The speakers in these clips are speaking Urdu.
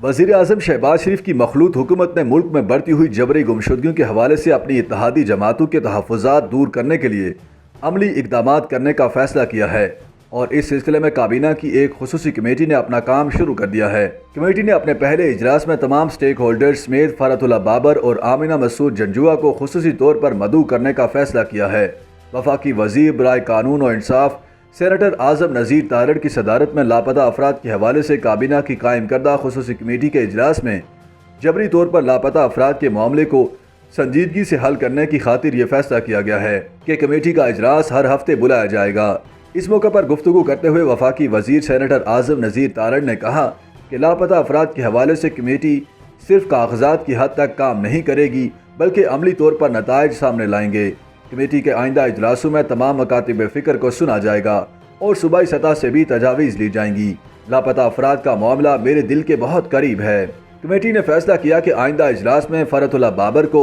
وزیر اعظم شہباز شریف کی مخلوط حکومت نے ملک میں بڑھتی ہوئی جبری گمشدگیوں کے حوالے سے اپنی اتحادی جماعتوں کے تحفظات دور کرنے کے لیے عملی اقدامات کرنے کا فیصلہ کیا ہے اور اس سلسلے میں کابینہ کی ایک خصوصی کمیٹی نے اپنا کام شروع کر دیا ہے۔ کمیٹی نے اپنے پہلے اجلاس میں تمام سٹیک ہولڈرز سمیت فرحت اللہ بابر اور آمنہ مسعود جنجوعہ کو خصوصی طور پر مدعو کرنے کا فیصلہ کیا ہے۔ وفاقی وزیر برائے قانون و انصاف سینیٹر اعظم نذیر تارڑ کی صدارت میں لاپتہ افراد کے حوالے سے کابینہ کی قائم کردہ خصوصی کمیٹی کے اجلاس میں جبری طور پر لاپتہ افراد کے معاملے کو سنجیدگی سے حل کرنے کی خاطر یہ فیصلہ کیا گیا ہے کہ کمیٹی کا اجلاس ہر ہفتے بلایا جائے گا۔ اس موقع پر گفتگو کرتے ہوئے وفاقی وزیر سینیٹر اعظم نذیر تارڑ نے کہا کہ لاپتہ افراد کے حوالے سے کمیٹی صرف کاغذات کی حد تک کام نہیں کرے گی بلکہ عملی طور پر نتائج سامنے لائیں گے۔ کمیٹی کے آئندہ اجلاسوں میں تمام مکاتب فکر کو سنا جائے گا اور صوبائی سطح سے بھی تجاویز لی جائیں گی۔ لاپتہ افراد کا معاملہ میرے دل کے بہت قریب ہے۔ کمیٹی نے فیصلہ کیا کہ آئندہ اجلاس میں فرحت اللہ بابر کو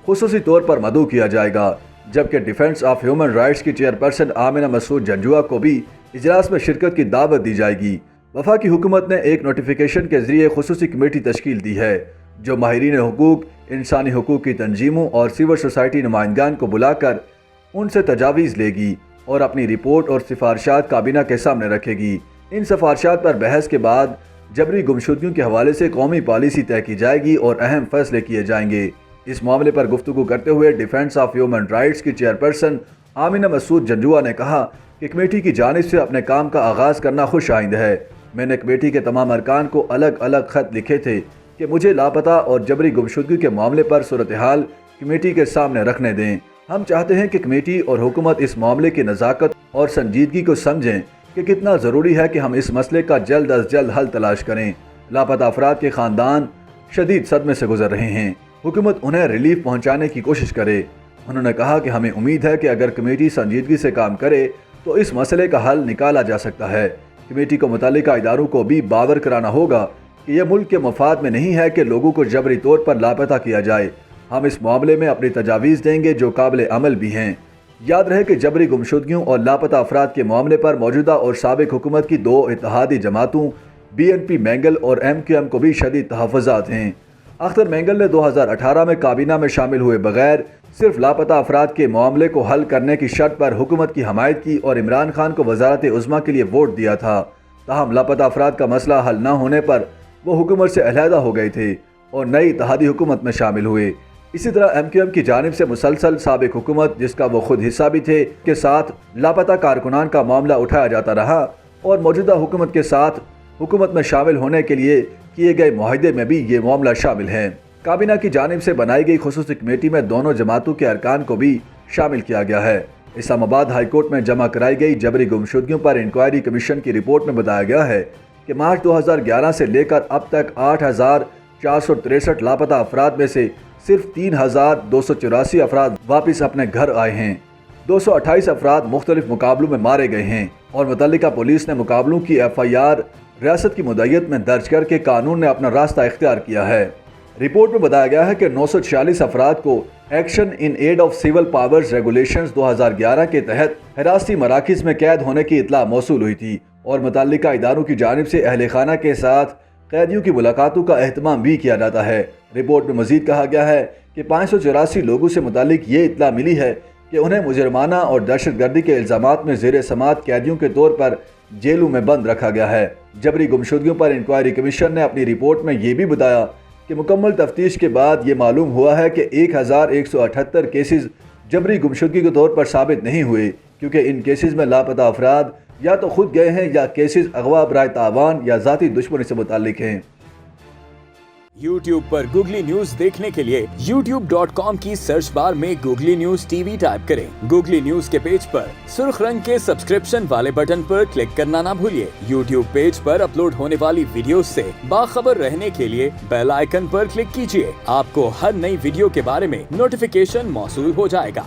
خصوصی طور پر مدعو کیا جائے گا، جبکہ ڈیفنس آف ہیومن رائٹس کی چیئرپرسن آمنہ مسعود جنجوعہ کو بھی اجلاس میں شرکت کی دعوت دی جائے گی۔ وفاقی حکومت نے ایک نوٹیفیکیشن کے ذریعے خصوصی کمیٹی تشکیل دی ہے جو ماہرین حقوق، انسانی حقوق کی تنظیموں اور سول سوسائٹی نمائندگان کو بلا کر ان سے تجاویز لے گی اور اپنی رپورٹ اور سفارشات کابینہ کے سامنے رکھے گی۔ ان سفارشات پر بحث کے بعد جبری گمشدگیوں کے حوالے سے قومی پالیسی طے کی جائے گی اور اہم فیصلے کیے جائیں گے۔ اس معاملے پر گفتگو کرتے ہوئے ڈیفنس آف ہیومن رائٹس کی چیئرپرسن آمنہ مسعود جنجوعہ نے کہا کہ کمیٹی کی جانب سے اپنے کام کا آغاز کرنا خوش آئند ہے۔ میں نے کمیٹی کے تمام ارکان کو الگ الگ خط لکھے تھے کہ مجھے لاپتہ اور جبری گمشدگی کے معاملے پر صورتحال کمیٹی کے سامنے رکھنے دیں۔ ہم چاہتے ہیں کہ کمیٹی اور حکومت اس معاملے کی نزاکت اور سنجیدگی کو سمجھیں کہ کتنا ضروری ہے کہ ہم اس مسئلے کا جلد از جلد حل تلاش کریں۔ لاپتہ افراد کے خاندان شدید صدمے سے گزر رہے ہیں۔ حکومت انہیں ریلیف پہنچانے کی کوشش کرے۔ انہوں نے کہا کہ ہمیں امید ہے کہ اگر کمیٹی سنجیدگی سے کام کرے تو اس مسئلے کا حل نکالا جا سکتا ہے۔ کمیٹی کو متعلقہ اداروں کو بھی باور کرانا ہوگا کہ یہ ملک کے مفاد میں نہیں ہے کہ لوگوں کو جبری طور پر لاپتہ کیا جائے۔ ہم اس معاملے میں اپنی تجاویز دیں گے جو قابل عمل بھی ہیں۔ یاد رہے کہ جبری گمشدگیوں اور لاپتہ افراد کے معاملے پر موجودہ اور سابق حکومت کی دو اتحادی جماعتوں BNP مینگل اور MQM کو بھی شدید تحفظات ہیں۔ اختر مینگل نے 2018 میں کابینہ میں شامل ہوئے بغیر صرف لاپتہ افراد کے معاملے کو حل کرنے کی شرط پر حکومت کی حمایت کی اور عمران خان کو وزارت عظمیٰ کے لیے ووٹ دیا تھا۔ تاہم لاپتہ افراد کا مسئلہ حل نہ ہونے پر وہ حکومت سے علیحدہ ہو گئے تھے اور نئی اتحادی حکومت میں شامل ہوئے۔ اسی طرح MQM کی جانب سے مسلسل سابق حکومت جس کا وہ خود حصہ بھی تھے کے ساتھ لاپتہ کارکنان کا معاملہ اٹھایا جاتا رہا اور موجودہ حکومت کے ساتھ حکومت میں شامل ہونے کے لیے کیے گئے معاہدے میں بھی یہ معاملہ شامل ہے۔ کابینہ کی جانب سے بنائی گئی خصوصی کمیٹی میں دونوں جماعتوں کے ارکان کو بھی شامل کیا گیا ہے۔ اسلام آباد ہائی کورٹ میں جمع کرائی گئی جبری گمشدگیوں پر انکوائری کمیشن کی رپورٹ میں بتایا گیا ہے کہ مارچ 2011 سے لے کر اب تک 8,463 لاپتہ افراد میں سے صرف 3,284 افراد واپس اپنے گھر آئے ہیں۔ 228 افراد مختلف مقابلوں میں مارے گئے ہیں اور متعلقہ پولیس نے مقابلوں کی FIR ریاست کی مدعیت میں درج کر کے قانون نے اپنا راستہ اختیار کیا ہے۔ رپورٹ میں بتایا گیا ہے کہ 946 افراد کو action in aid of civil powers regulations 2011 کے تحت حراستی مراکز میں قید ہونے کی اطلاع موصول ہوئی تھی اور متعلقہ اداروں کی جانب سے اہل خانہ کے ساتھ قیدیوں کی ملاقاتوں کا اہتمام بھی کیا جاتا ہے۔ رپورٹ میں مزید کہا گیا ہے کہ 584 لوگوں سے متعلق یہ اطلاع ملی ہے کہ انہیں مجرمانہ اور دہشت گردی کے الزامات میں زیر سماعت قیدیوں کے طور پر جیلوں میں بند رکھا گیا ہے۔ جبری گمشدگیوں پر انکوائری کمیشن نے اپنی رپورٹ میں یہ بھی بتایا کہ مکمل تفتیش کے بعد یہ معلوم ہوا ہے کہ 1178 کیسز جبری گمشدگی کے طور پر ثابت نہیں ہوئے کیونکہ ان کیسز میں لاپتہ افراد یا تو خود گئے ہیں یا کیسز اغوا برائے تاوان یا ذاتی دشمنی سے متعلق ہیں۔ YouTube پر گوگلی نیوز دیکھنے کے لیے youtube.com کی سرچ بار میں گوگلی نیوز TV ٹائپ کریں۔ گوگلی نیوز کے پیج پر سرخ رنگ کے سبسکرپشن والے بٹن پر کلک کرنا نہ بھولیے۔ YouTube پیج پر اپلوڈ ہونے والی ویڈیوز سے باخبر رہنے کے لیے بیل آئیکن پر کلک کیجیے۔ آپ کو ہر نئی ویڈیو کے بارے میں نوٹیفیکیشن موصول ہو جائے گا۔